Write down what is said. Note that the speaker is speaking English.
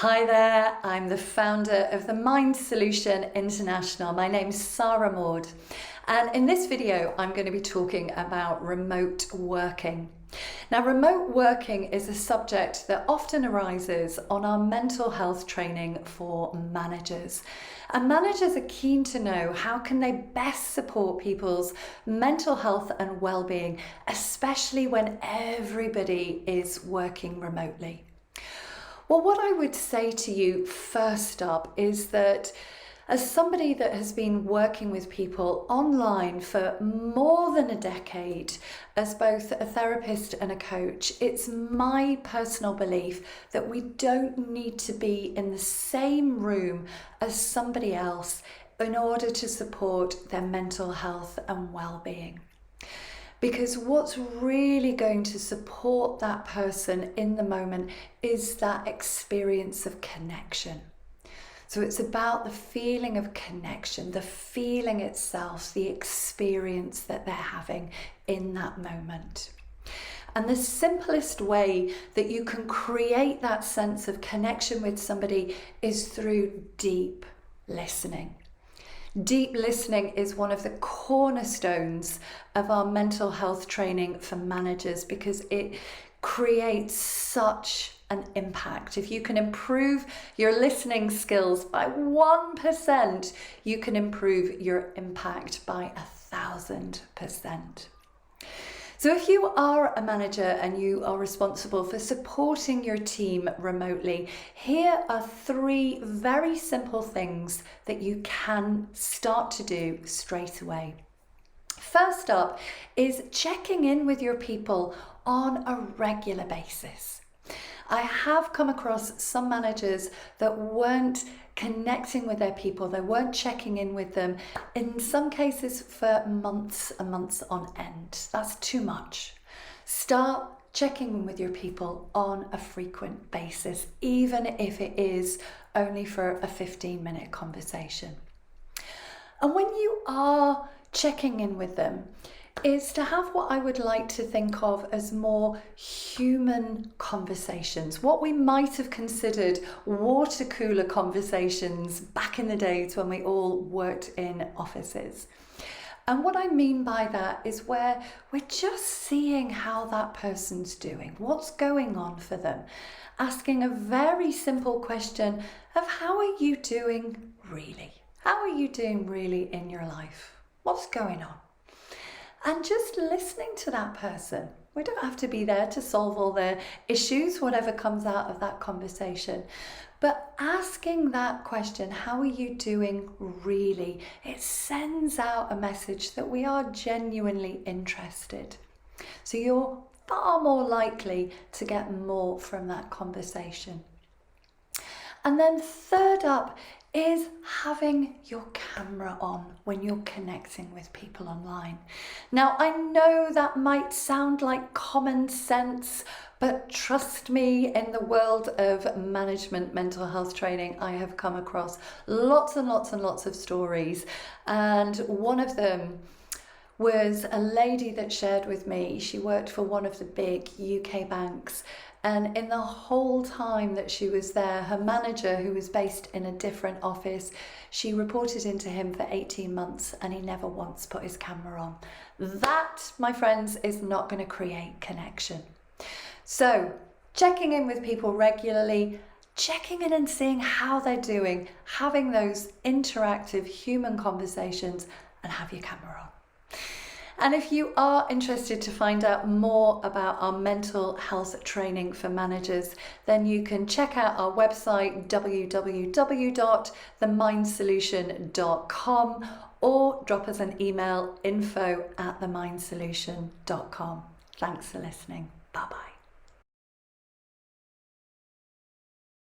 Hi there, I'm the founder of the Mind Solution International. My name's Sarah Maud, and in this video I'm going to be talking about remote working. Now, remote working is a subject that often arises on our mental health training for managers. And managers are keen to know how can they best support people's mental health and well-being, especially when everybody is working remotely. Well, what I would say to you first up is that as somebody that has been working with people online for more than a decade, as both a therapist and a coach, it's my personal belief that we don't need to be in the same room as somebody else in order to support their mental health and well-being. Because what's really going to support that person in the moment is that experience of connection. So it's about the feeling of connection, the feeling itself, the experience that they're having in that moment. And the simplest way that you can create that sense of connection with somebody is through deep listening. Deep listening is one of the cornerstones of our mental health training for managers because it creates such an impact. If you can improve your listening skills by 1%, you can improve your impact by 1,000%. So if you are a manager and you are responsible for supporting your team remotely, here are 3 very simple things that you can start to do straight away. First up is checking in with your people on a regular basis. I have come across some managers that weren't connecting with their people, they weren't checking in with them, in some cases for months and months on end. That's too much. Start checking in with your people on a frequent basis, even if it is only for a 15-minute conversation. And when you are checking in with them, is to have what I would like to think of as more human conversations, what we might have considered water cooler conversations back in the days when we all worked in offices. And what I mean by that is where we're just seeing how that person's doing, what's going on for them, asking a very simple question of how are you doing really? How are you doing really in your life? What's going on? And just listening to that person. We don't have to be there to solve all their issues, whatever comes out of that conversation. But asking that question, how are you doing really? It sends out a message that we are genuinely interested. So you're far more likely to get more from that conversation. And then third up is having your camera on when you're connecting with people online. Now, I know that might sound like common sense, but trust me, in the world of management mental health training, I have come across lots and lots and lots of stories. And one of them was a lady that shared with me, she worked for one of the big UK banks, and in the whole time that she was there, her manager, who was based in a different office, she reported into him for 18 months and he never once put his camera on. That, my friends, is not going to create connection. So checking in with people regularly, checking in and seeing how they're doing, having those interactive human conversations, and have your camera on. And if you are interested to find out more about our mental health training for managers, then you can check out our website www.themindsolution.com or drop us an email info@themindsolution.com. Thanks for listening. Bye-bye.